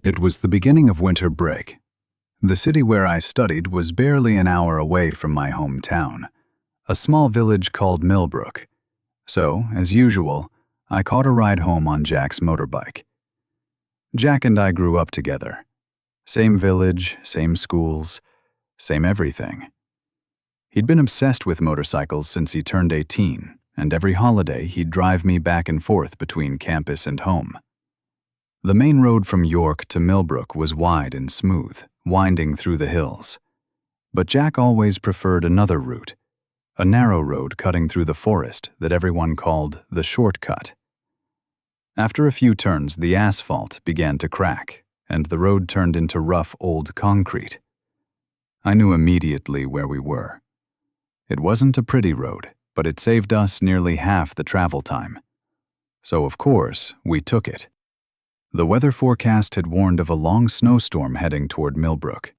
It was the beginning of winter break. The city where I studied was barely an hour away from my hometown, a small village called Millbrook. So, as usual, I caught a ride home on Jack's motorbike. Jack and I grew up together. Same village, same schools, same everything. He'd been obsessed with motorcycles since he turned 18, and every holiday he'd drive me back and forth between campus and home. The main road from York to Millbrook was wide and smooth, winding through the hills. But Jack always preferred another route, a narrow road cutting through the forest that everyone called the shortcut. After a few turns, the asphalt began to crack, and the road turned into rough old concrete. I knew immediately where we were. It wasn't a pretty road, but it saved us nearly half the travel time. So, of course, we took it. The weather forecast had warned of a long snowstorm heading toward Millbrook.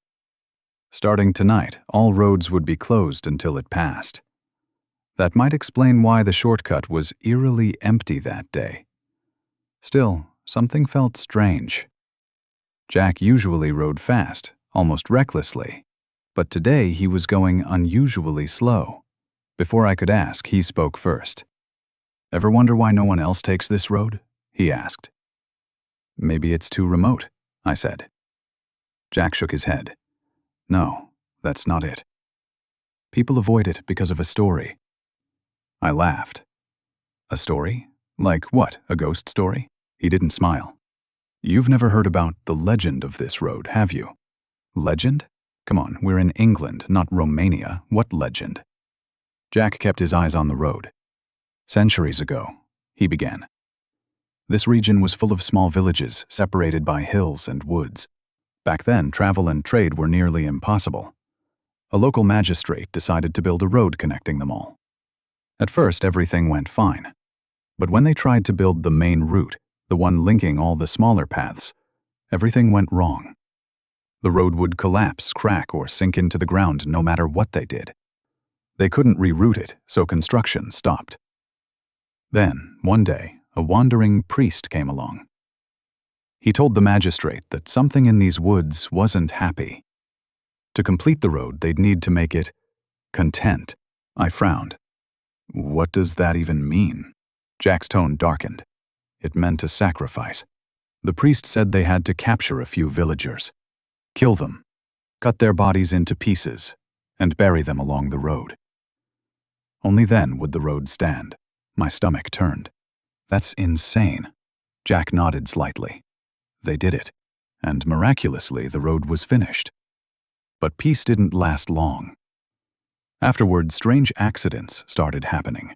Starting tonight, all roads would be closed until it passed. That might explain why the shortcut was eerily empty that day. Still, something felt strange. Jack usually rode fast, almost recklessly, but today he was going unusually slow. Before I could ask, he spoke first. "Ever wonder why no one else takes this road?" he asked. "Maybe it's too remote," I said. Jack shook his head. "No, that's not it. People avoid it because of a story." I laughed. "A story? Like what, a ghost story?" He didn't smile. "You've never heard about the legend of this road, have you?" "Legend? Come on, we're in England, not Romania. What legend?" Jack kept his eyes on the road. "Centuries ago," he began. "This region was full of small villages separated by hills and woods. Back then, travel and trade were nearly impossible. A local magistrate decided to build a road connecting them all. At first, everything went fine. But when they tried to build the main route, the one linking all the smaller paths, everything went wrong. The road would collapse, crack, or sink into the ground no matter what they did. They couldn't reroute it, so construction stopped. Then, one day, a wandering priest came along. He told the magistrate that something in these woods wasn't happy. To complete the road, they'd need to make it content. I frowned. "What does that even mean?" Jack's tone darkened. It meant a sacrifice. The priest said they had to capture a few villagers, kill them, cut their bodies into pieces, and bury them along the road. Only then would the road stand. My stomach turned. "That's insane." Jack nodded slightly. They did it, and miraculously the road was finished. But peace didn't last long. Afterward, strange accidents started happening.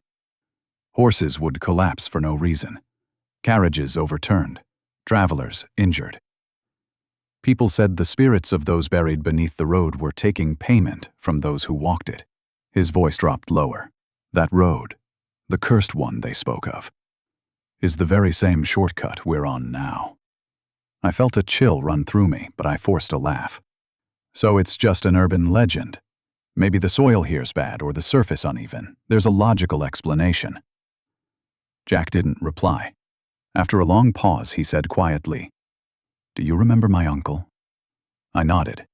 Horses would collapse for no reason. Carriages overturned. Travelers injured. People said the spirits of those buried beneath the road were taking payment from those who walked it. His voice dropped lower. That road, the cursed one they spoke of, is the very same shortcut we're on now. I felt a chill run through me, but I forced a laugh. "So it's just an urban legend. Maybe the soil here's bad or the surface uneven. There's a logical explanation." Jack didn't reply. After a long pause, he said quietly, "Do you remember my uncle?" I nodded.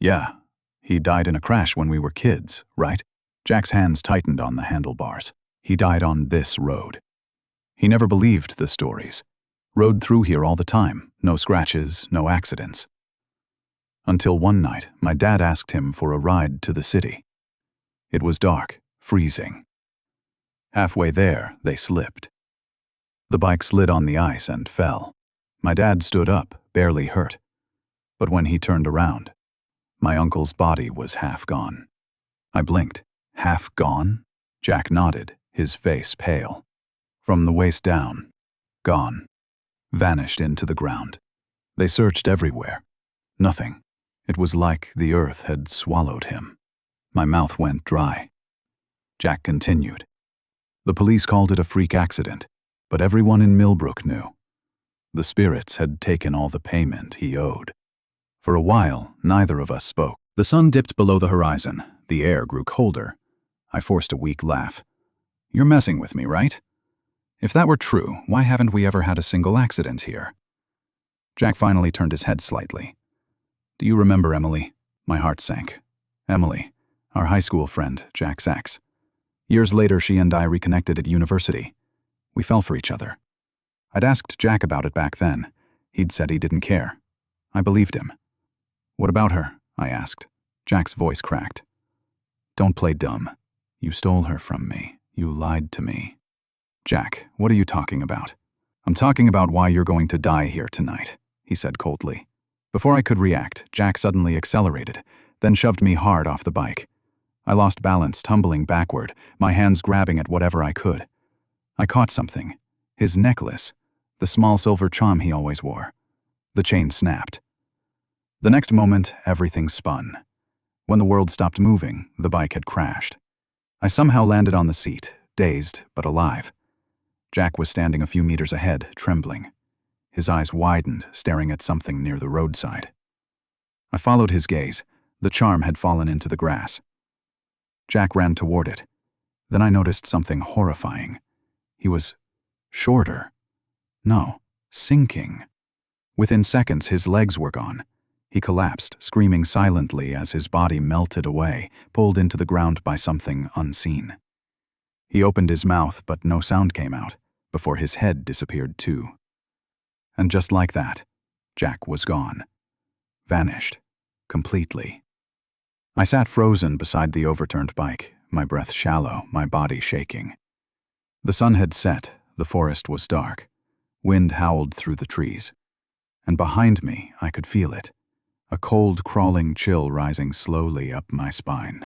"Yeah, he died in a crash when we were kids, right?" Jack's hands tightened on the handlebars. "He died on this road. He never believed the stories. Rode through here all the time, no scratches, no accidents. Until one night, my dad asked him for a ride to the city. It was dark, freezing. Halfway there, they slipped. The bike slid on the ice and fell. My dad stood up, barely hurt. But when he turned around, my uncle's body was half gone." I blinked. "Half gone?" Jack nodded, his face pale. "From the waist down. Gone. Vanished into the ground. They searched everywhere. Nothing. It was like the earth had swallowed him." My mouth went dry. Jack continued. "The police called it a freak accident, but everyone in Millbrook knew. The spirits had taken all the payment he owed." For a while, neither of us spoke. The sun dipped below the horizon. The air grew colder. I forced a weak laugh. "You're messing with me, right? If that were true, why haven't we ever had a single accident here?" Jack finally turned his head slightly. "Do you remember Emily?" My heart sank. Emily, our high school friend, Jack's ex. Years later, she and I reconnected at university. We fell for each other. I'd asked Jack about it back then. He'd said he didn't care. I believed him. "What about her?" I asked. Jack's voice cracked. "Don't play dumb. You stole her from me. You lied to me." "Jack, what are you talking about?" "I'm talking about why you're going to die here tonight," he said coldly. Before I could react, Jack suddenly accelerated, then shoved me hard off the bike. I lost balance, tumbling backward, my hands grabbing at whatever I could. I caught something. His necklace. The small silver charm he always wore. The chain snapped. The next moment, everything spun. When the world stopped moving, the bike had crashed. I somehow landed on the seat, dazed but alive. Jack was standing a few meters ahead, trembling. His eyes widened, staring at something near the roadside. I followed his gaze. The charm had fallen into the grass. Jack ran toward it. Then I noticed something horrifying. He was shorter. No, sinking. Within seconds, his legs were gone. He collapsed, screaming silently as his body melted away, pulled into the ground by something unseen. He opened his mouth, but no sound came out, before his head disappeared too. And just like that, Jack was gone. Vanished. Completely. I sat frozen beside the overturned bike, my breath shallow, my body shaking. The sun had set, the forest was dark. Wind howled through the trees. And behind me, I could feel it. A cold, crawling chill rising slowly up my spine.